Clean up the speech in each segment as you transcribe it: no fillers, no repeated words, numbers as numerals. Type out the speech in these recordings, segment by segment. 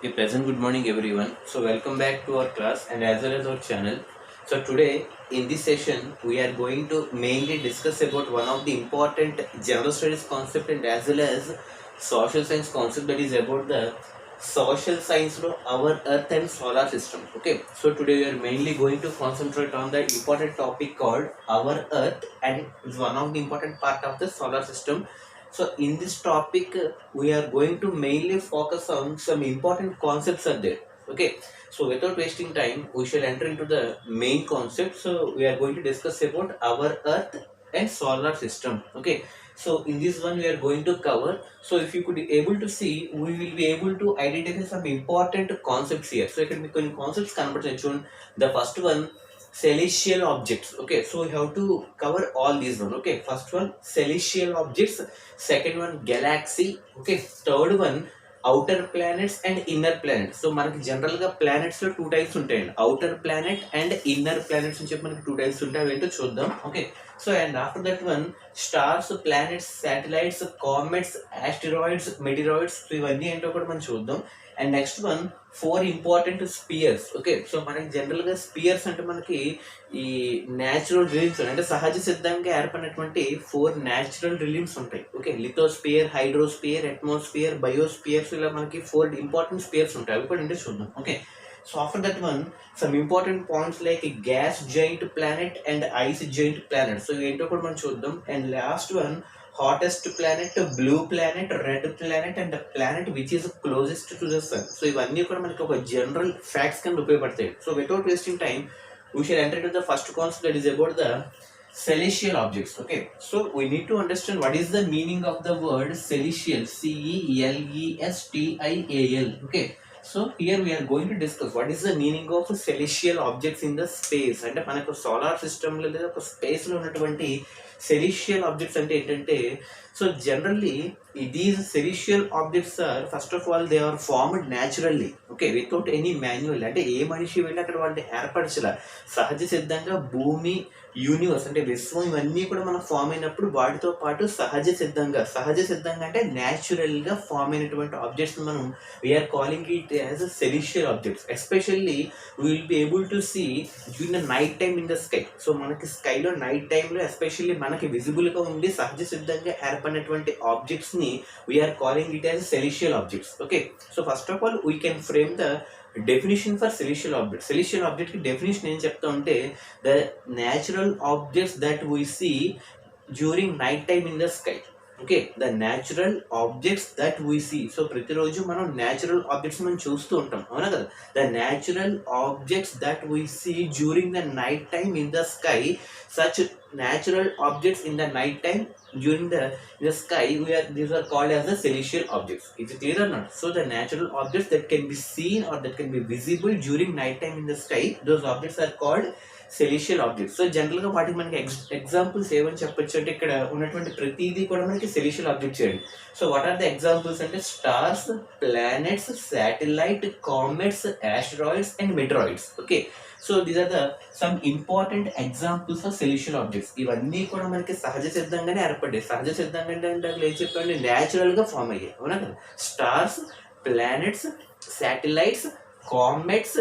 Okay, present good morning everyone. So welcome back to our class and as well as our channel. So today in this session we are going to mainly discuss about one of the important general studies concept and as well as social science concept, that is about the social science of our earth and solar system. Okay, so today we are mainly going to concentrate on the important topic called our earth, and it's one of the important part of the solar system. So in this topic, we are going to mainly focus on some important concepts are there. Okay. So without wasting time, we shall enter into the main concept. So we are going to discuss about our Earth and solar system. Okay. So in this one we are going to cover. So if you could be able to see, we will be able to identify some important concepts here. So ఇక్కడ మీకు కొన్ని concepts కనబడుతుంది చూడండి. The first one, celestial objects. Okay, so we have to cover all these one. Okay, first one celestial objects, second one galaxy. Okay, third one outer planets and inner planets. So మనకి general గా planets లో two types ఉంటాయండి, outer planet and inner planets అని చెప్పి మనకి two types ఉంటాయి. అవి ఏంటో చూద్దాం. Okay, so and after that one stars, planets, satellites, comets, asteroids, meteoroids. ఇవన్నీ ఏంటో కూడా మనం చూద్దాం. And next one four important spheres. Okay, so మనకి జనరల్ గా స్పియర్స్ అంటే మనకి ఈ న్యాచురల్ రిలీమ్స్ అంటే సహజ సిద్ధంగా ఏర్పడినటువంటి ఫోర్ న్యాచురల్ రిలీమ్స్ ఉంటాయి. Okay, lithosphere, hydrosphere, atmosphere, biospheres, ఇలా మనకి ఫోర్ ఇంపార్టెంట్ స్పియర్స్ ఉంటాయి. అవి కూడా ఏంటో చూద్దాం. Okay, so after that one some important points like gas giant planet and ice giant planet. So ఏంటో కూడా మనం చూద్దాం. And last one hottest planet, blue planet, red planet and planet which is closest to the sun. So ఇవన్నీ కూడా మనకి ఒక general facts కింద ఉపయోగపడతాయి. So without wasting time we shall enter into the first concept, that is about the celestial objects. Okay, so we need to understand what is the meaning of the word celestial. Celestial. Okay, so here we are going to discuss what is the meaning of celestial objects in the space. అంటే మనకు solar system లో లేదా ఒక space లో ఉన్నటువంటి celestial objects అంటే ఏంటంటే, so generally these celestial objects are first of all they are formed naturally. Okay, without any manual. అంటే ఏ మనిషి వెళ్ళి అక్కడ వాటిని ఏర్పరచలా, సహజ సిద్ధంగా భూమి, యూనివర్స్ అంటే విశ్వం, ఇవన్నీ కూడా మనం ఫామ్ అయినప్పుడు వాటితో పాటు సహజ సిద్ధంగా అంటే న్యాచురల్ గా ఫామ్ అయినటువంటి ఆబ్జెక్ట్స్ మనం we are calling it as celestial objects. Especially we will be able to see during the night time in the sky. So మనకి స్కైలో నైట్ టైంలో ఎస్పెషల్లీ మనకి విజిబుల్ గా ఉండి సహజ సిద్ధంగా ఏర్పడినటువంటి ఆబ్జెక్ట్స్ ని we are calling it as celestial objects. Okay, so first of all we can frame the definition for celestial object. celestial object కి డెఫినేషన్ ఏం చెప్తా ఉంటే, the natural objects that we see during night time in the sky. Okay, the natural objects that we see. So ప్రతిరోజు మనం natural objects మనం చూస్తూ ఉంటాం, అవునా కదా. The natural objects that we see during the night time in the sky, such natural objects in the night time during the sky, these are called as the celestial objects. Is it clear or not? So the natural objects that can be seen or that can be visible during night time in the sky, those objects are called celestial objects. So general గా వాటికి మనకి examples ఏమని చెప్పొచ్చు అంటే, ఇక్కడ ఉన్నటువంటి ప్రతిదీ కూడా మనకి celestial objects చేయండి. So what are the examples అంటే stars, planets, satellite, comets, asteroids and meteoroids. Okay, so these are the some important examples of celestial objects. ఇవన్నీ కూడా మనకి సహజ సిద్ధంగానే ఏర్పడ్డాయి. సహజ సిద్ధంగా అంటే అక్కడ ఏం చెప్పండి, న్యాచురల్ గా ఫామ్ అయ్యాయి, అవునా కదా. Stars, planets, satellites, comets,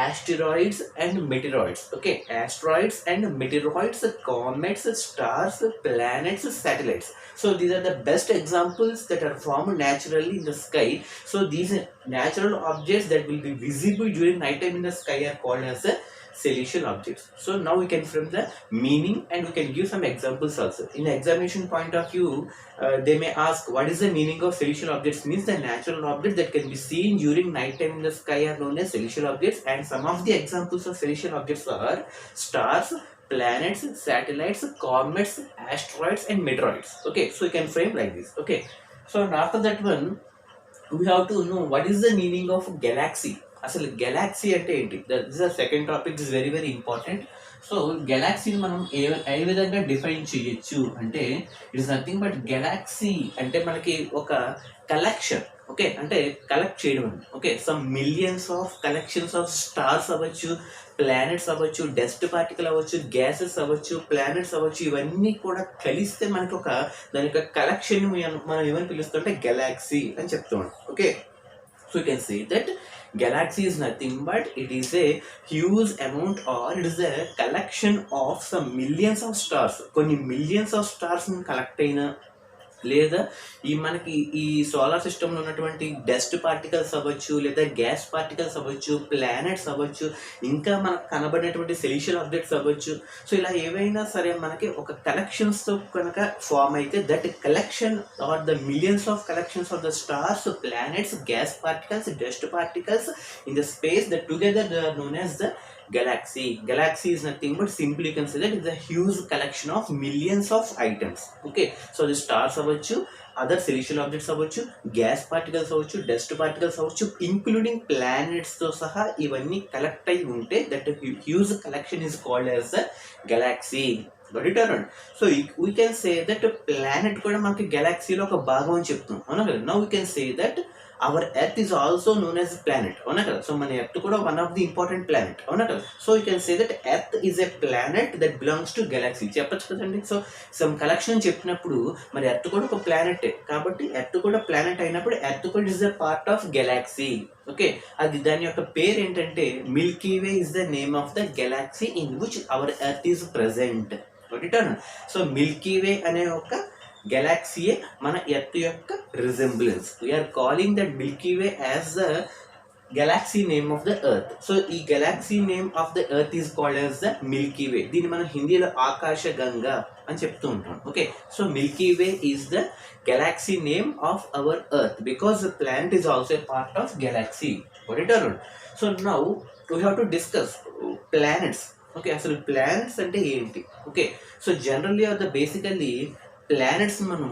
asteroids and meteoroids. Okay, asteroids and meteoroids, comets, stars, planets, satellites. So these are the best examples that are formed naturally in the sky. So these natural objects that will be visible during night time in the sky are called as celestial objects. So now we can frame the meaning and we can give some examples also. In examination point of view, they may ask what is the meaning of celestial objects. Means the natural objects that can be seen during night time in the sky are known as celestial objects, and some of the examples of celestial objects are stars, planets, satellites, comets, asteroids and meteoroids. Okay, so you can frame like this. Okay, so after that one we have to know what is the meaning of galaxy. అసలు galaxy అంటే ఏంటి? This are second topic, is very very important. So గెలాక్సీని మనం ఏ విధంగా define చేయొచ్చు అంటే, it is nothing but galaxy అంటే మనకి ఒక కలెక్షన్. ఓకే, అంటే కలెక్ట్ చేయడం అండి. Okay, some millions of collections of stars అవ్వచ్చు, ప్లానెట్స్ అవ్వచ్చు, డస్ట్ పార్టికల్ అవ్వచ్చు, గ్యాసెస్ అవ్వచ్చు, ప్లానెట్స్ అవ్వచ్చు, ఇవన్నీ కూడా కలిస్తే మనకి దాని యొక్క కలెక్షన్ మనం ఏమని పిలుస్తుంటే గెలాక్సీ అని చెప్తాం. Okay, So you can say that galaxy is nothing but it is a huge amount, or it is a collection of some millions of stars. కొన్ని millions of stars కలెక్ట్ అయిన, లేదా ఈ మనకి ఈ సోలార్ సిస్టంలో ఉన్నటువంటి డస్ట్ పార్టికల్స్ అవ్వచ్చు, లేదా గ్యాస్ పార్టికల్స్ అవ్వచ్చు, ప్లానెట్స్ అవ్వచ్చు, ఇంకా మనకు కనబడినటువంటి సెలిషియల్ ఆబ్జెక్ట్స్ అవ్వచ్చు. సో ఇలా ఏవైనా సరే మనకి ఒక కలెక్షన్స్తో కనుక ఫామ్ అయితే, that collection are the millions of collections of the stars, planets, gas particles, dust particles in the space, that together they are known as the galaxy. Galaxy is nothing but simply you can say that it's a huge collection of millions of items. Okay, so the stars avachchu, other celestial objects avachchu, gas particles avachchu, dust particles avachchu, including planets tho saha ivanni collect ayi unte, that huge collection is called as a galaxy. Got it or not? So we can say that planet kuda manaki galaxy lo oka bhagam ani cheptunam avuna kada. Now we can say that our earth is also known as planet, avuna kada. So mana earth kuda one of the important planet, avuna kada. So you can say that earth is a planet that belongs to galaxy చెప్పొచ్చు కదండి. So some collection చెప్పినప్పుడు మరి earth కూడా ఒక planet కాబట్టి earth కూడా planet అయినప్పుడు Earth కూడా is a part of galaxy. Okay, అది దాని యొక్క పేరు ఏంటంటే Milky Way is the name of the galaxy in which our Earth is present. So Milky Way అనే ఒక గెలాక్సీయే మన ఎర్త్ యొక్క resemblance. We are calling that Milky Way as the galaxy name of the Earth. So ఈ galaxy name of the Earth is called as the Milky Way. దీన్ని మనం హిందీలో ఆకాశ గంగా అని చెప్తూ ఉంటాం. Okay, so Milky Way is the galaxy name of our Earth because the planet is also a part of galaxy. So now we have to discuss planets. Okay, అసలు planets అంటే ఏంటి? Okay, so generally are the basically planets మనం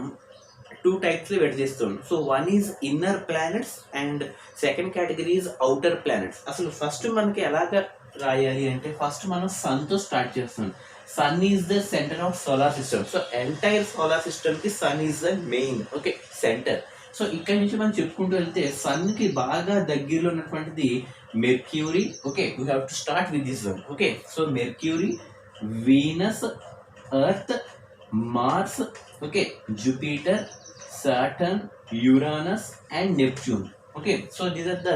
two టైప్స్లో విడదీస్తాం. So one is inner planets and second category is outer planets. అసలు first మనకి ఎలాగ రాయాలి అంటే, ఫస్ట్ మనం సన్తో స్టార్ట్ చేస్తాం. Sun is the centre of solar system. So entire solar సిస్టమ్కి sun is the main, okay, centre. So ఇక్కడ నుంచి మనం చెప్పుకుంటూ వెళ్తే సన్కి బాగా దగ్గరలో ఉన్నటువంటిది Mercury. Okay, we have to start with this one. Okay, so Mercury, Venus, Earth, Mars, okay, Jupiter, Saturn, Uranus and Neptune. Okay, so these are the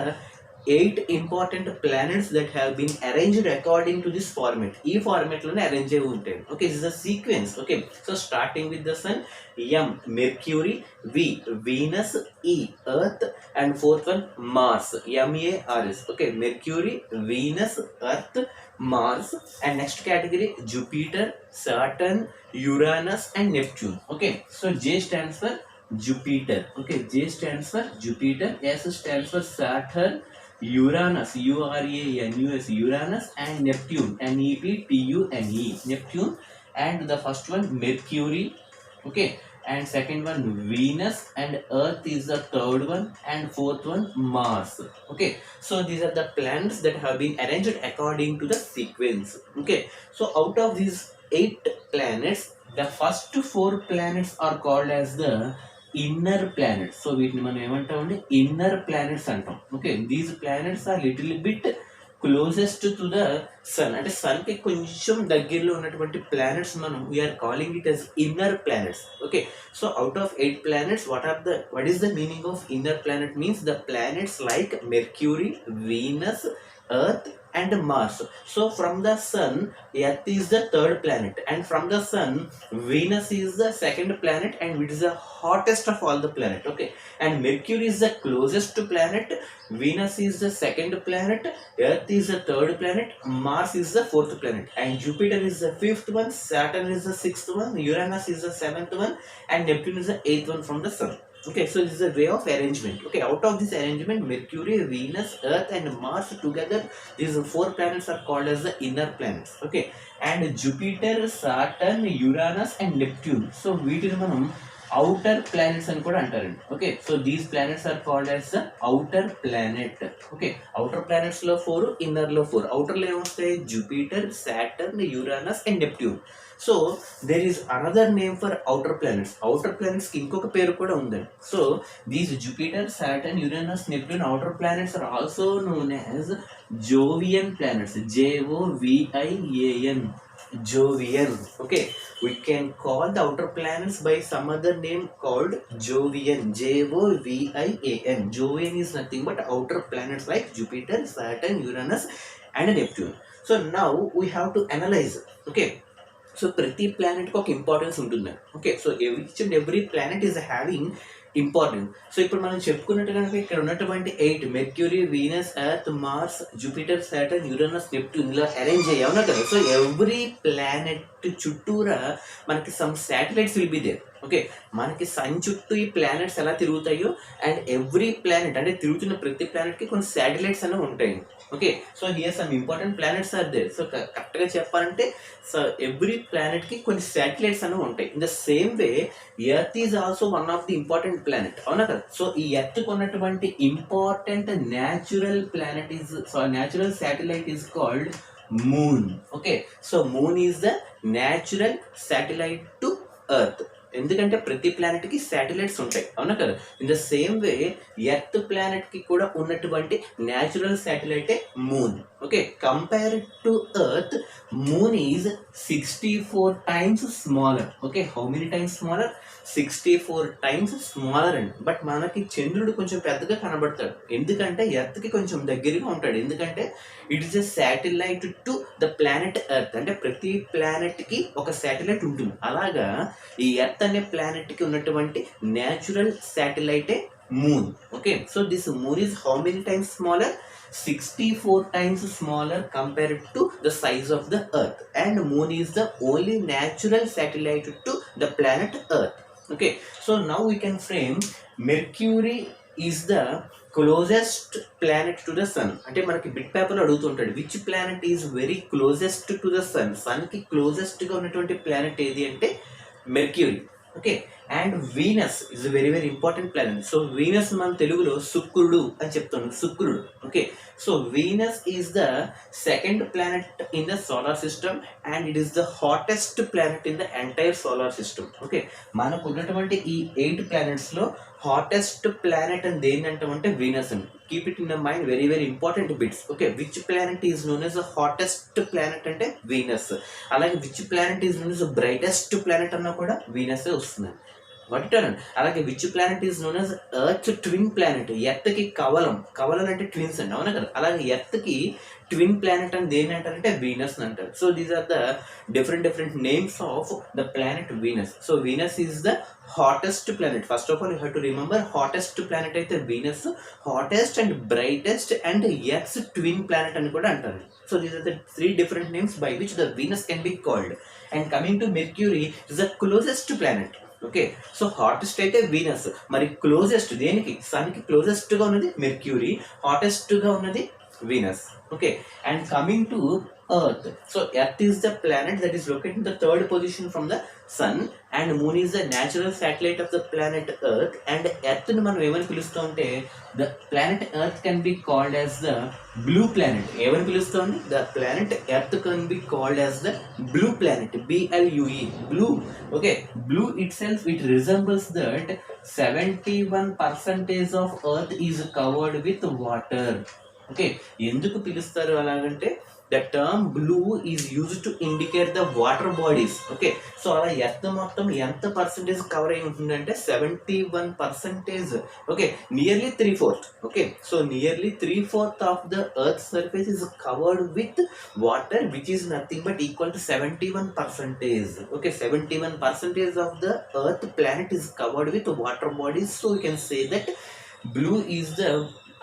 8 important planets that have been arranged according to this format. ఈ format లోనే arrange అయి ఉంటాయి. Okay, this is the sequence. Okay, so starting with the sun, M Mercury, V Venus, E Earth and fourth one Mars, MARS. Okay, Mercury, Venus, Earth, Mars. And next category Jupiter, Saturn, Uranus and Neptune. Okay, so J stands for Jupiter. Okay, J stands for Jupiter, S stands for Saturn, Uranus, Uranus, Uranus and Neptune, Neptune, Neptune. And the first one Mercury, okay, and second one Venus, and Earth is the third one, and fourth one Mars. Okay, so these are the planets that have been arranged according to the sequence. Okay, so out of these 8 planets, the first 4 planets are called as the inner planets. So వీటిని మనం ఏమంటామండి, inner planets అంటాం. Okay, these planets are little bit closest to the sun. అంటే సన్కి కొంచెం దగ్గరలో ఉన్నటువంటి planets మనం we are calling it as inner planets. Okay, so out of 8 planets, what is the meaning of inner planet? Means the planets like Mercury, Venus, Earth and Mars. So from the sun, Earth is the third planet, and from the sun, Venus is the second planet, and it is the hottest of all the planet. Okay, and Mercury is the closest planet, Venus is the second planet, Earth is the third planet, Mars is the fourth planet, and Jupiter is the fifth one, Saturn is the sixth one, Uranus is the seventh one, and Neptune is the eighth one from the sun. Okay, so this is a way of arrangement. Okay, out of this arrangement, Mercury, Venus, Earth and Mars together, these 4 planets are called as the inner planets. Okay, and Jupiter, Saturn, Uranus and Neptune, so వీటిని మనం outer planets అని కూడా అంటారండి. Okay, so these planets are called as the outer planet. Okay, outer planets లో 4, inner లో 4. Outer లో ఏమొస్తాయి, Jupiter, Saturn, Uranus and Neptune. So there is another name for outer planets కి ఇంకొక పేరు కూడా ఉందండి. So these Jupiter, Saturn, Uranus, Neptune outer planets are also known as Jovian planets. Jovian. Jovian. Okay, we can call the outer planets by some other name called Jovian. Jovian. Jovian is nothing but outer planets like Jupiter, Saturn, Uranus and Neptune. So now we have to analyze. Okay, so ప్రతి ప్లానెట్కి ఒక importance ఉంటుంది. Okay, so each and every planet is having important. So ఇప్పుడు మనం చెప్పుకున్నట్టు కనుక ఇక్కడ ఉన్నటువంటి 8 Mercury, Venus, Earth, Mars, Jupiter, Saturn, Uranus, Neptune ఇలా అరేంజ్ అయ్యావునా కదా. సో ఎవ్రీ ప్లానెట్ చుట్టూరా మనకి some satellites will be there. Okay, మనకి సన్ చుట్టూ ఈ ప్లానెట్స్ ఎలా తిరుగుతాయో అండ్ ఎవ్రీ ప్లానెట్ అంటే తిరుగుతున్న ప్రతి ప్లానెట్కి కొన్ని శాటిలైట్స్ అనేవి ఉంటాయి. Okay, so here some important planets are there. So కరెక్ట్గా చెప్పాలంటే సో ఎవ్రీ ప్లానెట్కి కొన్ని శాటిలైట్స్ అనేవి ఉంటాయి. In the same way Earth is also one of the important planet, అవునా కదా. సో ఈ ఎర్త్కి ఉన్నటువంటి important natural planet is natural satellite is called moon. Okay, so moon is the natural satellite to Earth. ఎందుకంటే ప్రతి planet కి satellites ఉంటాయి, అవునా కదా. In the same way earth planet కి కూడా ఉన్నటువంటి న్యాచురల్ శాటిలైటే moon. Okay, compare to Earth moon is 64 times smaller. Okay, how many times smaller? 64 times smaller అండి. బట్ మనకి చంద్రుడు కొంచెం పెద్దగా కనబడతాడు, ఎందుకంటే ఎర్త్ కి కొంచెం దగ్గరగా ఉంటాడు. ఎందుకంటే it is a satellite to the planet earth. అంటే ప్రతి ప్లానెట్ కి ఒక శాటిలైట్ ఉంటుంది. అలాగా ఈ ఎర్త్ అనే ప్లానెట్ కి ఉన్నటువంటి న్యాచురల్ శాటిలైటే moon. Okay, so this moon is how many times smaller? 64 times smaller compared to the size of the earth, and moon is the only natural satellite to the planet earth. Okay, so now we can frame Mercury is the closest planet to the sun. అంటే మనకి bit paper అడుగుతుంటాడు which planet is very closest to the sun. Sun కి closest గా ఉన్నటువంటి planet ఏది అంటే Mercury. Okay, and Venus is very very important planet. So Venus మనం తెలుగులో శుక్రుడు అని చెప్తాం, శుక్రుడు. Okay, so Venus is the second planet in the solar system and it is the hottest planet in the entire solar system. Okay, మనకు ఉన్నటువంటి ఈ 8 planets లో హాటెస్ట్ ప్లానెట్ అని దేని అంటామంటే వీనస్ అని. Keep it in the mind, very very important bits. Okay, which planet is known as the hottest planet అంటే Venus. అలాగే which planet is known as the brightest planet అన్నా కూడా Venus వస్తుంది. వాటిటోనండి. అలాగే which planet is known as earth twin planet. Earth కి కవలం అంటే twins అండి, అవునా కదా. అలాగే ఎర్త్ కి ట్విన్ ప్లానెట్ అని దేని అంటారంటే వీనస్ అని అంటారు. So these are the different names of the planet Venus. So Venus is the hottest planet. First of all you have to remember hottest planet అయితే Venus, hottest and brightest and Earth twin planet అని కూడా అంటారు. So these are the 3 different names by which the Venus can be called. And coming to Mercury is the closest planet. Okay, so hottest అయితే Venus, మరి closest దేనికి? Sun కి closest గా ఉన్నది Mercury, hottest గా ఉన్నది Venus. Okay, and coming to Earth. So Earth is the planet that is located in the 3rd position from the sun, and moon is the natural satellite of the planet Earth. And Earth ని మనం ఏమని పిలుస్తాం అంటే the planet Earth can be called as the blue planet. ఏమని పిలుస్తాం? The planet Earth can be called as the blue planet, BLUE, blue. Okay, blue it self it resembles that 71% of earth is covered with water. Okay, ఎందుకు పిలుస్తారు అలాగంటే the term blue is used to indicate the water bodies. Okay, so అలా earth మొత్తం ఎంత percentage cover అయి ఉంటుందంటే 71%. Okay, nearly 3/4. Okay, so nearly 3/4 of the earth surface is covered with water which is nothing but equal to 71%. Okay, 71% of the Earth planet is covered with water bodies. So you can say that blue is the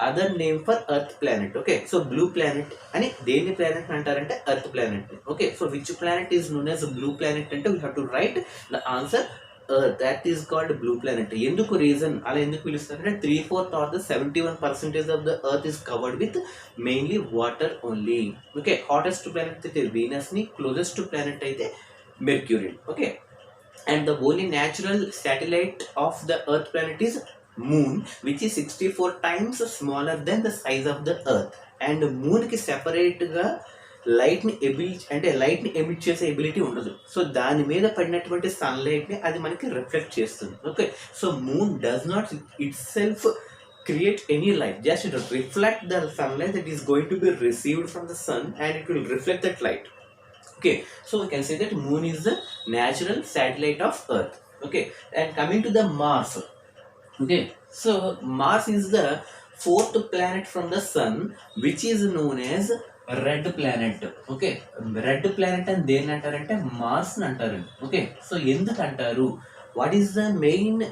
other name for Earth planet. Okay, so blue planet అని దేని planet అంటారంటే Earth planet. Okay, so which planet is known as blue planet అంటే we have to write the answer Earth. That is called blue planet. ఎందుకు reason అలా ఎందుకు పిలుస్తారంటే 3/4 are the 71% of the Earth is covered with mainly water only. Okay, hottest planet అయితే Venus ని, closest planet అయితే mercury. Okay, and the only natural satellite of the Earth planet is moon, which is 64 times smaller than the size of the earth. And moon ki separate ga లైట్ని emit చేసే ability ఉండదు. So దాని మీద పడినటువంటి సన్లైట్ని అది మనకి reflect చేస్తుంది. Okay, so moon does not it self create any light, just it reflect the sunlight that is going to be received from the sun and it will reflect that light. Okay, so we can say that moon is the natural satellite of earth. Okay, and coming to the Mars. Okay, so Mars is the fourth planet from the sun, which is known as red planet. Okay, red planet అని దేన్ని అంటారంటే Mars అని అంటారు. Okay, so ఎందుకు అంటారు, what is the main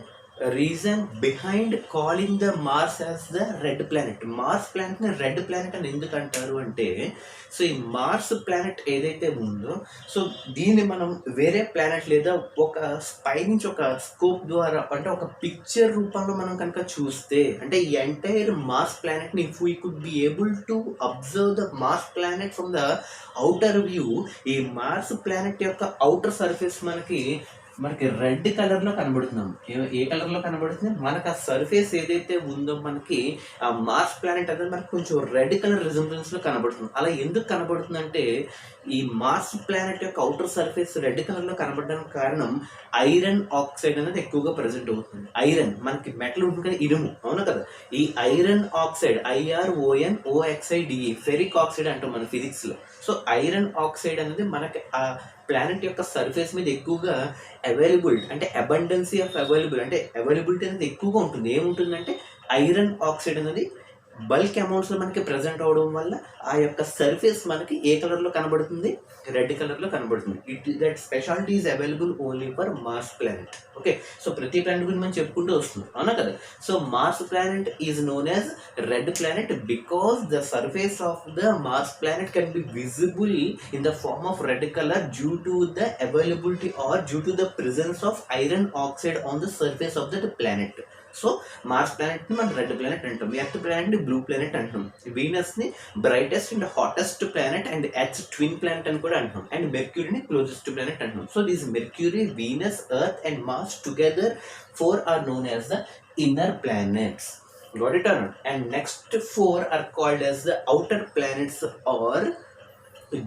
reason behind calling the Mars as the red planet? Mars ప్లానెట్ని red planet అని ఎందుకు అంటారు అంటే, సో ఈ మార్స్ ప్లానెట్ ఏదైతే ఉందో, సో దీన్ని మనం వేరే ప్లానెట్ లేదా ఒక పై నుంచి ఒక స్కోప్ ద్వారా అంటే ఒక పిక్చర్ రూపంలో మనం కనుక చూస్తే, అంటే ఈ ఎంటైర్ మార్స్ ప్లానెట్ని if we could be able to observe the Mars planet from the outer view, ఈ మార్స్ ప్లానెట్ యొక్క అవుటర్ సర్ఫేస్ మనకి రెడ్ కలర్లో కనబడుతున్నాం. ఏ కలర్లో కనబడుతుంది, మనకు ఆ సర్ఫేస్ ఏదైతే ఉందో మనకి ఆ మార్స్ ప్లానెట్ అనేది మనకి కొంచెం రెడ్ కలర్ రిజంబ్లెన్స్లో కనబడుతుంది. అలా ఎందుకు కనబడుతుంది అంటే, ఈ మార్స్ ప్లానెట్ యొక్క అవుటర్ సర్ఫేస్ రెడ్ కలర్లో కనబడడానికి కారణం ఐరన్ ఆక్సైడ్ అనేది ఎక్కువగా ప్రజెంట్ అవుతుంది. ఐరన్ మనకి మెటల్ ఉంటుంది కదా, ఇనుము, అవునా కదా, ఈ iron oxide IRONOXIDE ferric oxide అంటాం మన ఫిజిక్స్లో. సో ఐరన్ ఆక్సైడ్ అనేది మనకి ఆ ప్లానెట్ యొక్క సర్ఫేస్ మీద ఎక్కువగా అబండెన్సీ ఆఫ్ అవైలబిలిటీ అనేది ఎక్కువగా ఉంటుంది. ఏముంటుందంటే ఐరన్ ఆక్సైడ్ అనేది బల్క్ అమౌంట్స్లో మనకి ప్రజెంట్ అవడం వల్ల ఆ యొక్క సర్ఫేస్ మనకి ఏ కలర్లో కనబడుతుంది, రెడ్ కలర్లో కనబడుతుంది. That speciality is available only for Mars planet. Okay, so ప్రతి ప్లానెట్ గురించి మనం చెప్పుకుంటూ వస్తుంది, అవునా కదా. So Mars planet is known as red planet because the surface of the Mars planet can be visible in the form of red colour due to the availability or due to the presence of iron oxide on the surface of that planet. So Mars ప్లానెట్ని మనం red planet అంటాం, Earth ప్లానెట్ని blue planet అంటాం, వీనస్ని brightest and hottest planet and Earth twin planet అని కూడా అంటాం, and మెర్క్యూరీని క్లోజెస్ట్ ప్లానెట్ అంటాం. So these Mercury, Venus, Earth and Mars together 4 are known as the inner planets. Got it or not? And next 4 are called as the outer planets or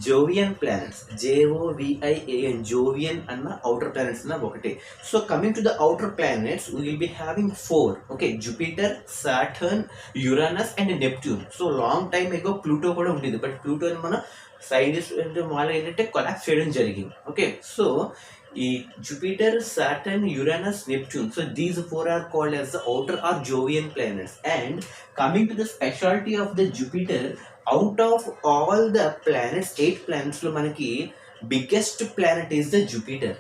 Jovian planets. JOVIAN Jovian అన్న outer planets అన్న ఒకటి. So coming to the outer planets we will be having 4. Okay, Jupiter, Saturn, Uranus and Neptune. So long time ago Pluto కూడా ఉండేది, but ప్లూటోని మన scientist వాళ్ళు ఏంటంటే collapse చేయడం జరిగింది. ఓకే, సో ఈ Jupiter, Saturn, Uranus, Neptune, so these 4 are called as the outer or Jovian planets. And coming to the specialty of the Jupiter, out of all the planets, 8 planets లో మనకి biggest planet is the Jupiter.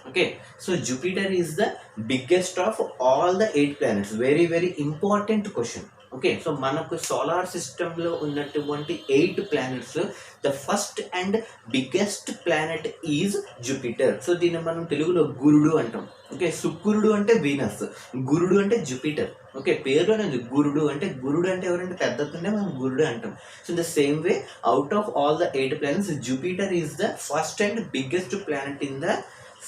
Okay, so Jupiter is the biggest of all the 8 planets. Very very important question. Okay, so మనకు solar సిస్టంలో ఉన్నటువంటి 8 planets, the first and biggest planet is Jupiter. So దీన్ని మనం తెలుగులో గురుడు అంటాం. Okay, శుక్రుడు అంటే వీనస్, గురుడు అంటే జూపిటర్. ఓకే, పేరులోనే గురుడు అంటే ఎవరంటే పెద్దతుంటే మనం గురుడు అంటాం. So the same way out of all the 8 planets Jupiter is the first and biggest planet in the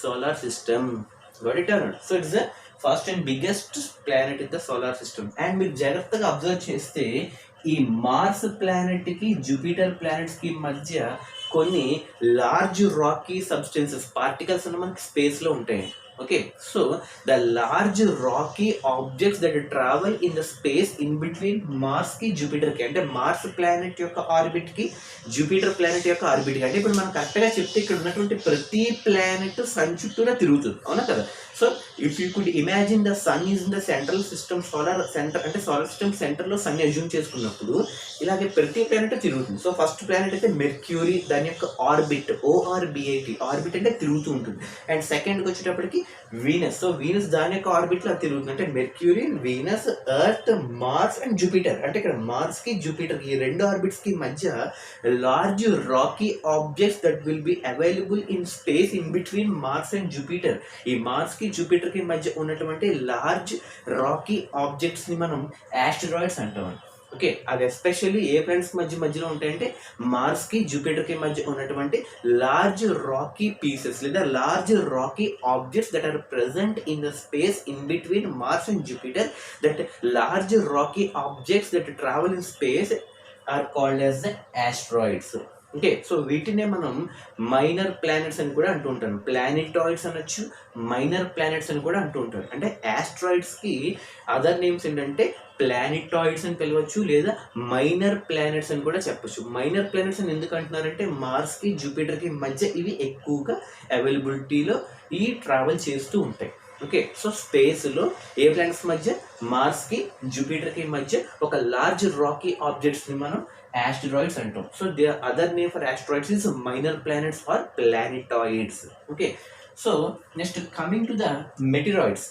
solar system. Got it or not? So it's the first and biggest planet in the solar system. And మీరు జాగ్రత్తగా observe చేస్తే ఈ Mars ప్లానెట్కి Jupiter ప్లానెట్స్కి మధ్య కొన్ని large Rocky substances particles అన్న మనకి స్పేస్లో ఉంటాయి. Okay, so the large rocky objects that travel in the space in between Mars ki Jupiter ki, అంటే మార్స్ ప్లానెట్ యొక్క ఆర్బిట్ కి జూపిటర్ ప్లానెట్ యొక్క ఆర్బిట్ కి, అంటే ఇప్పుడు మనం కరెక్ట్గా చెప్తే ఇక్కడ ఉన్నటువంటి ప్రతి ప్లానెట్ సన్ చుట్టూరా తిరుగుతుంది, అవునా కదా. So if you could imagine the sun is in the central system, solar center అంటే సోలార్ సిస్టమ్ సెంటర్లో సన్ అజ్యూమ్ చేసుకున్నప్పుడు ఇలాగే ప్రతి ప్లానెట్ తిరుగుతుంది. సో ఫస్ట్ ప్లానెట్ అయితే మెర్క్యూరీ, దాని యొక్క ఆర్బిట్ ORBIT, ఆర్బిట్ అంటే తిరుగుతూ ఉంటుంది. అండ్ సెకండ్కి వచ్చేటప్పటికి వీనస్. సో వీనస్ దాని యొక్క ఆర్బిట్లో తిరుగుతుంది, అంటే Mercury, Venus, Earth, Mars and Jupiter. అంటే ఇక్కడ మార్స్కి జూపిటర్కి ఈ 2 ఆర్బిట్స్కి మధ్య large rocky objects that will be available in space in between Mars and Jupiter. ఈ మార్స్కి జూపిటర్కి మధ్య ఉన్నటువంటి లార్జ్ రాకీ ఆబ్జెక్ట్స్ని మనం యాస్టరాయిడ్స్ అంటాం. ఓకే, అది ఎస్పెషల్లీ ఏ ప్లానెట్స్ మధ్యలో ఉంటాయంటే మార్స్కి జూపిటర్కి మధ్య ఉన్నటువంటి లార్జ్ రాకీ పీసెస్ లేదా large rocky objects that are present in the space in between Mars and Jupiter. That large rocky objects that travel in space are called as the asteroids. Okay, so వీటినే మనం minor planets అని కూడా అంటూ ఉంటాం. ప్లానెటాయిడ్స్ అనొచ్చు, minor planets అని కూడా అంటూ ఉంటారు. అంటే ఆస్ట్రాయిడ్స్కి అదర్ నేమ్స్ ఏంటంటే ప్లానెటాయిడ్స్ అని పిలవచ్చు, లేదా మైనర్ ప్లానెట్స్ అని కూడా చెప్పొచ్చు. మైనర్ ప్లానెట్స్ అని ఎందుకు అంటున్నారంటే మార్స్కి జూపిటర్కి మధ్య ఇవి ఎక్కువగా అవైలబిలిటీలో ఈ ట్రావెల్ చేస్తూ ఉంటాయి. ఓకే, సో స్పేస్లో ఏ ప్లానెట్స్ మధ్య, మార్స్కి జూపిటర్కి మధ్య ఒక లార్జ్ రాకీ ఆబ్జెక్ట్స్ని మనం asteroids అంటాం. So they other name for asteroids is minor planets or planetoids. Okay, so next coming to the meteoroids.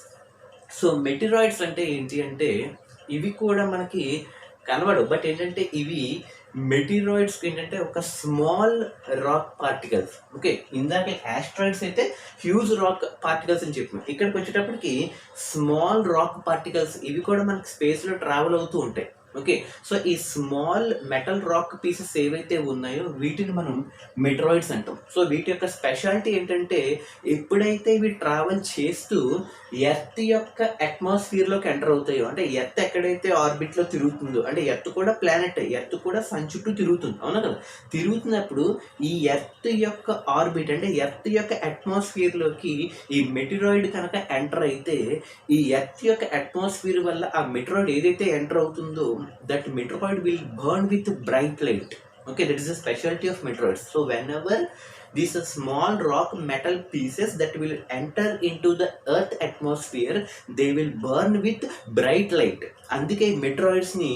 So meteoroids అంటే ఏంటి అంటే ఇవి కూడా మనకి కనబడవు, బట్ ఏంటంటే ఇవి మెటీరాయిడ్స్ ఏంటంటే ఒక స్మాల్ రాక్ పార్టికల్స్. ఓకే, ఇందాక ఆస్ట్రాయిడ్స్ అయితే హ్యూజ్ రాక్ పార్టికల్స్ అని చెప్పాం, ఇక్కడికి వచ్చేటప్పటికి స్మాల్ రాక్ పార్టికల్స్ ఇవి కూడా మనకి స్పేస్లో ట్రావెల్ అవుతూ ఉంటాయి. ఓకే, సో ఈ స్మాల్ మెటల్ రాక్ పీసెస్ ఏవైతే ఉన్నాయో వీటిని మనం మెటీరాయిడ్స్ అంటాం. సో వీటి యొక్క స్పెషాలిటీ ఏంటంటే ఎప్పుడైతే ఇవి ట్రావెల్ చేస్తూ ఎర్త్ యొక్క అట్మాస్ఫియర్లోకి ఎంటర్ అవుతాయో, అంటే ఎర్త్ ఎక్కడైతే ఆర్బిట్లో తిరుగుతుందో, అంటే ఎర్త్ కూడా ప్లానెట్, ఎర్త్ కూడా సన్ చుట్టూ తిరుగుతుంది, అవునా కదా, తిరుగుతున్నప్పుడు ఈ ఎర్త్ యొక్క ఆర్బిట్ అంటే ఎర్త్ యొక్క అట్మాస్ఫియర్లోకి ఈ మెటీరాయిడ్ కనుక ఎంటర్ అయితే ఈ ఎర్త్ యొక్క అట్మాస్ఫియర్ వల్ల ఆ మెటీరాయిడ్ ఏదైతే ఎంటర్ అవుతుందో that meteoroid will burn with bright light. Okay, that is the specialty of meteoroids. So whenever these small rock metal pieces that will enter into the earth atmosphere, they will burn with bright light. అందుకే మెటీరాయిడ్స్ ని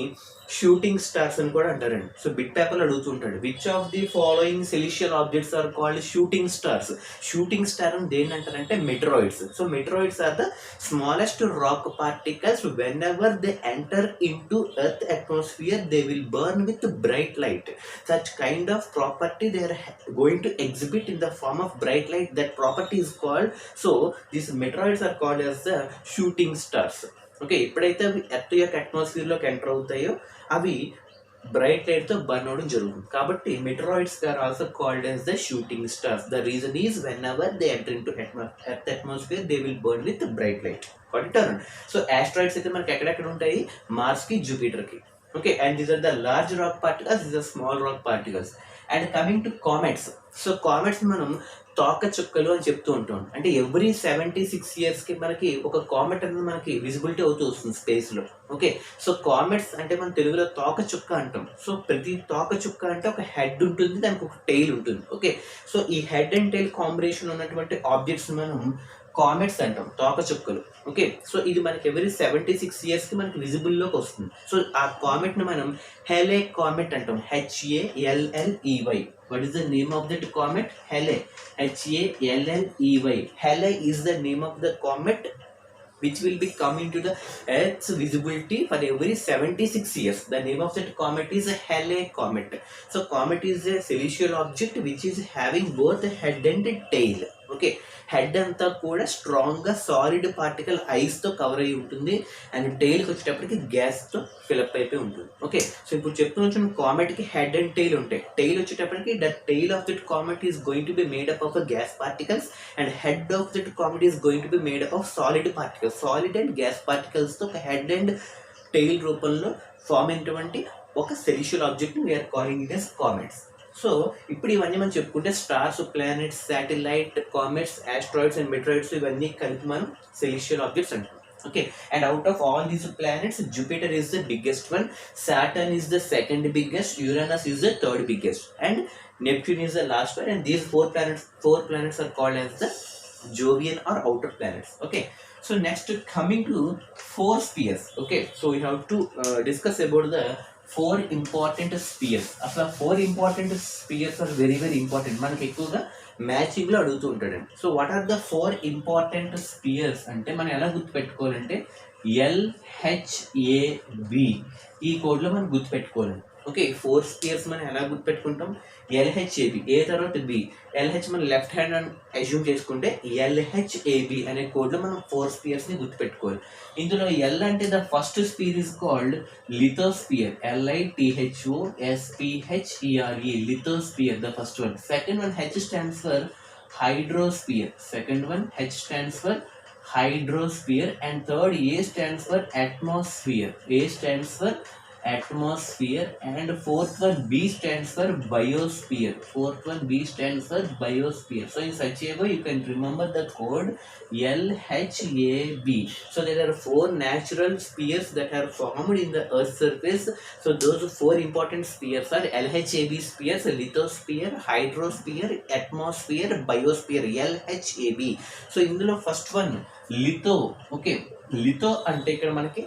shooting stars అని కూడా అంటారండి. So bit పేపర్లో అడుగుతుంటాడు, which of the following celestial objects are called shooting stars. Shooting star అని దేని అంటారంటే meteoroids. So meteoroids are the smallest rock particles. Whenever they enter into Earth atmosphere they will burn with bright light. Such kind of property they are going to exhibit in the form of bright light. That property is called, so these meteoroids are called as the shooting stars. Okay, ఎప్పుడైతే అవి earth యొక్క అట్మాస్ఫియర్లోకి enter అవుతాయో అవి bright లైట్తో burn అవడం జరుగుతుంది. కాబట్టి meteoroids are also called as the shooting stars. The reason is whenever they enter into Earth atmosphere they will burn with bright light. So asteroids అయితే మనకి ఎక్కడెక్కడ ఉంటాయి, మార్స్కి జూపిటర్కి. Okay, and these are the large rock particles, these are small rock particles. And coming to comets. So comets మనం తోక చుక్కలు అని చెప్తూ ఉంటాం. అంటే ఎవ్రీ 76 yearsకి మనకి ఒక కామెట్ అనేది మనకి విజిబిలిటీ అవుతూ వస్తుంది స్పేస్లో. ఓకే, సో కామెట్స్ అంటే మనం తెలుగులో తోక చుక్క అంటాం. సో ప్రతి తోక చుక్క అంటే ఒక హెడ్ ఉంటుంది, దానికి ఒక టెయిల్ ఉంటుంది. ఓకే, సో ఈ హెడ్ అండ్ టెయిల్ కాంబినేషన్ ఉన్నటువంటి ఆబ్జెక్ట్స్ మనం కామెట్స్ అంటాం, తోక చుక్కలు. ఓకే, సో ఇది మనకి ఎవరీ 76 yearsకి మనకి విజిబుల్లోకి వస్తుంది. సో ఆ కామెట్ని మనం హెలే కామెట్ అంటాం, HALLEY. What is the name of that comet? Halley, HALLEY. Halley is the name of the comet which will be coming to the Earth's visibility for every 76 years. The name of that comet is a Halley comet. So comet is a celestial object which is having both a head and a tail. Okay, head అంతా కూడా స్ట్రాంగ్గా solid particle ఐస్తో cover అయి ఉంటుంది, and టెయిల్కి వచ్చేటప్పటికి గ్యాస్తో fill up అయిపోయి ఉంటుంది. Okay, so ఇప్పుడు చెప్తున్న కామెట్కి హెడ్ అండ్ టెయిల్ ఉంటాయి. టెయిల్ వచ్చేటప్పటికి the tail of that comet is going to be made up of gas particles, and head of that comet is going to be made up of solid particles. Solid and గ్యాస్ పార్టికల్స్తో ఒక head and tail రూపంలో form అయినటువంటి ఒక celestial object we are calling it as comets. So ఇప్పుడు ఇవన్నీ మనం చెప్పుకుంటే stars, planets, satellite, comets, asteroids and meteoroids ఇవన్నీ కలిపి మనం సెలిషియల్ ఆబ్జెక్ట్స్ అంటాం. Okay, and out of all these planets, Jupiter is the biggest one, Saturn is the second biggest, Uranus is the third biggest, and Neptune is the last one. And these four planets are called as the Jovian or outer planets. Okay, so next coming to four spheres. Okay, so we have to discuss about the four important spheres. అసలు 4 important spheres are very very important. మనకి ఎక్కువగా మ్యాచింగ్లో అడుగుతూ ఉంటాడండి. So what are the 4 important spheres అంటే మనం ఎలా గుర్తుపెట్టుకోవాలంటే LHAB ఈ కోడ్లో మనం గుర్తుపెట్టుకోవాలండి. ఓకే, 4 స్పియర్స్ మనం ఎలా గుర్తుపెట్టుకుంటాం, LHAB, ఏ తర్వాత B, LH మనం లెఫ్ట్ హ్యాండ్ అని అజ్యూమ్ చేసుకుంటే LHAB అనే కోడ్లో మనం 4 స్పియర్స్ని గుర్తుపెట్టుకోవాలి. ఇందులో L అంటే the first spear is called lithosphere, LITHOSPHERE, lithosphere the first one. Second one H stands for hydrosphere, second one H stands for hydrosphere, and third A stands for atmosphere, A stands for atmosphere, and fourth one B stands for biosphere. Fourth one B stands for biosphere. So in such a way you can remember the code LHAB. So there are four natural spheres that are formed in the Earth's surface. So those four important spheres are LHAB spheres: lithosphere, hydrosphere, atmosphere, biosphere. LHAB. So ఇందులో first one litho. Okay, litho అంటే ఇక్కడ మనకి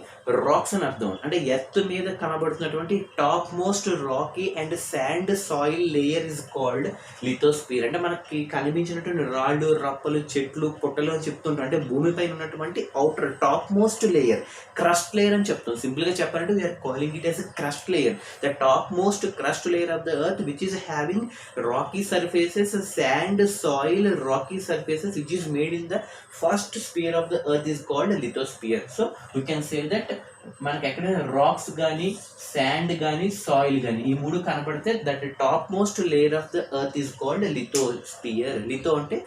rocks అని అర్థం. అంటే Earth మీద కనబడుతున్నటువంటి topmost rocky and sand soil layer is called lithosphere. అంటే మనకి కనిపించినటువంటి రాళ్ళు, రప్పలు, చెట్లు, పుట్టలు అని చెప్తుంటాం. అంటే భూమిపైన ఉన్నటువంటి outer top most layer, crust layer అని చెప్తాం. సింపుల్ గా చెప్పాలంటే we are calling it as crust layer, the top most crust layer of the Earth which is having rocky surfaces, sand, soil, rocky surfaces which is made in the first sphere of the Earth is called lithosphere. So we can say that మనకి ఎక్కడైనా racks కానీ, sand కానీ, soil కానీ ఈ మూడు కనబడితే that top most layer of the Earth is called lithosphere. Litho అంటే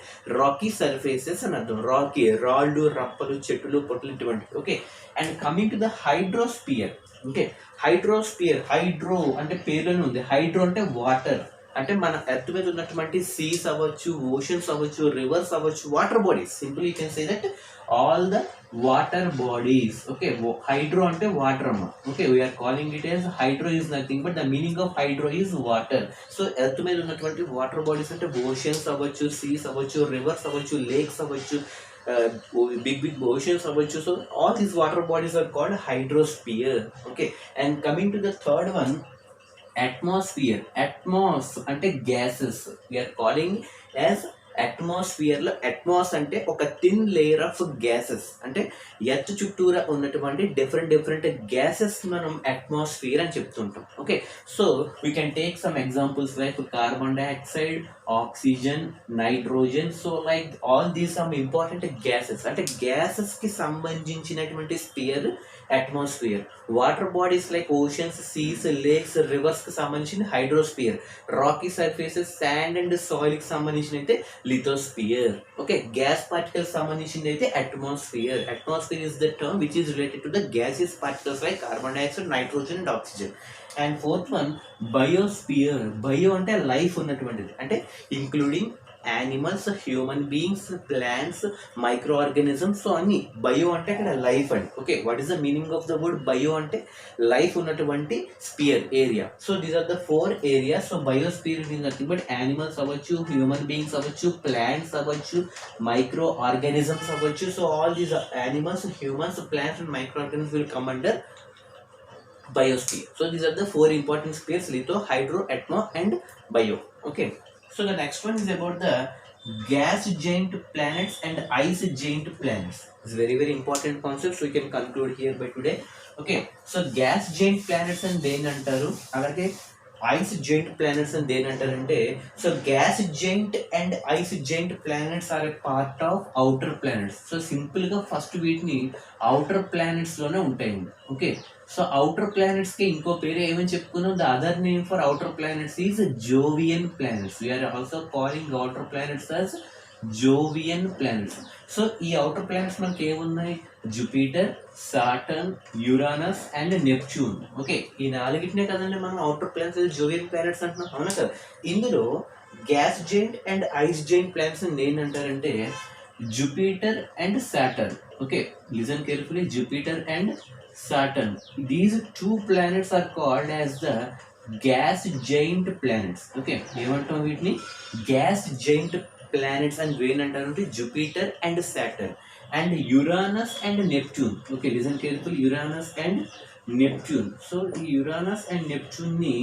Rocky surfaces అని అర్థం. రాకీ రాళ్ళు, రప్పలు, చెట్టులు, పొట్టులు ఇటువంటివి. Okay, and coming to the hydrosphere. Okay, hydrosphere, hydro అంటే పేరులోనే ఉంది. హైడ్రో అంటే వాటర్. అంటే మన ఎర్త్ మీద ఉన్నటువంటి సీస్ అవ్వచ్చు, ఓషన్స్ అవ్వచ్చు, రివర్స్ అవ్వచ్చు, water bodies. Simple you can say that all the water bodies. Okay, hydro అంటే వాటర్ అమ్మ. Okay, we are calling it as hydro is nothing but the meaning of hydro is water. So Earth మీద ఉన్నటువంటి water bodies అంటే oceans అవ్వచ్చు, seas అవ్వచ్చు, rivers అవ్వచ్చు, lakes అవ్వచ్చు, big oceans అవ్వచ్చు. So all these water bodies are called hydrosphere. Okay, and coming to the third one atmosphere. Atmos అంటే gases. We are calling as atmosphere లో అట్మాస్ అంటే ఒక థిన్ లేయర్ ఆఫ్ గ్యాసెస్. అంటే Earth చుట్టూరా ఉన్నటువంటి different gases మనం atmosphere అని చెప్తుంటాం. Okay, so we can take some examples like carbon dioxide, oxygen, nitrogen. So like all these some important gases. అంటే గ్యాసెస్ కి సంబంధించినటువంటి sphere atmosphere. Water bodies like oceans, seas, lakes, rivers కి సంబంధించిన hydrosphere. Rocky surfaces, sand and soil కి సంబంధించిన అయితే lithosphere. Okay, gas particles సంబంధించింది అయితే atmosphere. Atmosphere is the term which is related to the gaseous particles like carbon dioxide, nitrogen and oxygen. And fourth one biosphere. Bio అంటే life ఉన్నటువంటిది. అంటే including animals, human beings, plants, micro organisms. So అన్ని bio అంటే అక్కడ life అండి. Okay, what is the meaning of the word bio అంటే life ఉన్నటువంటి sphere area. So these are the four areas. So biosphere is nothing but animals అవ్వచ్చు, human beings అవ్వచ్చు, plants అవ్వచ్చు, micro organisms అవ్వచ్చు. So all these animals, humans, plants and micro organisms will come under biosphere. So these are the four important spheres: litho, hydro, atmo and bio. Okay, so the next one is about the gas giant planets and ice giant planets. It's very important concept, so we can conclude here by today. Okay, so gas giant planets and then antaru alage ice giant planets and then antarante. So gas giant and ice giant planets are a part of outer planets. So simple ga first వీటిని outer planets లోనే ఉంటాయండి. Okay, so outer planets కి ఇంకో పేరు ఏమని చెప్పుకున్నాం? The other name for outer planets is Jovian planets. We are also calling outer planets as Jovian planets. So ఈ outer planets మనకి ఏమున్నాయి? Jupiter, Saturn, Uranus and Neptune. Okay, ఈ నాలుగిటినే కదండి మనం అవుటర్ ప్లానెట్స్, జోవియన్ ప్లానెట్స్ అంటున్నాం, అవునా కదా? ఇందులో gas giant and ice giant planets ఏంటంటారంటే Jupiter and Saturn. Okay, listen carefully. Jupiter and Saturn. These two planets are called as the gas giant planets. Okay, ఏమంటాం వీటిని? గ్యాస్ జైంట్ ప్లానెట్స్ అండ్ వేన్ అంటారు. Jupiter and Saturn and Uranus and Neptune. Okay, listen careful. Uranus and Neptune. So ఈ Uranus and Neptune ని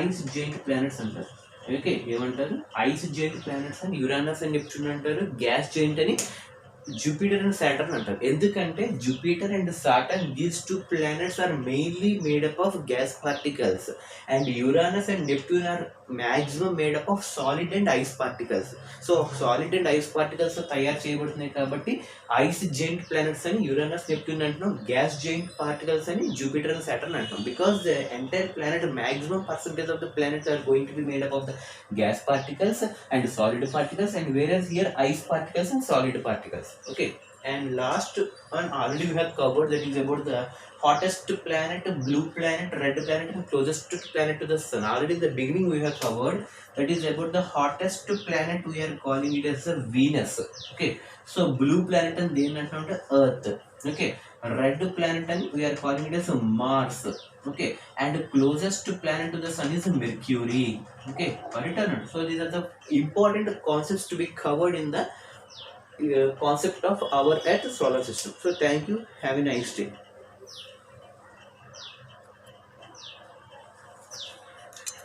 ice giant planets అంటారు. Okay, ఏమంటారు? Ice giant planets అని Uranus and Neptune అంటారు. Gas giant అని Jupiter and Saturn అంటారు. ఎందుకంటే Jupiter and Saturn these two planets are mainly made up of gas particles and Uranus and Neptune are maximum made up of solid and ice particles. So solid and ice particles తయారు చేయబడుతున్నాయి కాబట్టి ice giant planets అని Uranus, Neptune అంటున్నాం. Gas giant particles అని Jupiter and Saturn అంటున్నాం. Because the entire planet maximum percentage of the planets are going to be made up of the gas particles and solid particles and whereas here ice particles and solid particles. Okay, and last one already we have covered, that is about the hottest planet, blue planet, red planet, and closest planet to the sun. Already in the beginning we have covered that is about the hottest planet. We are calling it as a Venus. Okay, so blue planet and then Earth. Okay, red planet and we are calling it as a Mars. Okay, and closest planet to the sun is Mercury. Okay, got it or not? So these are the important concepts to be covered in the concept of our Earth solar system. So thank you. Have a nice day.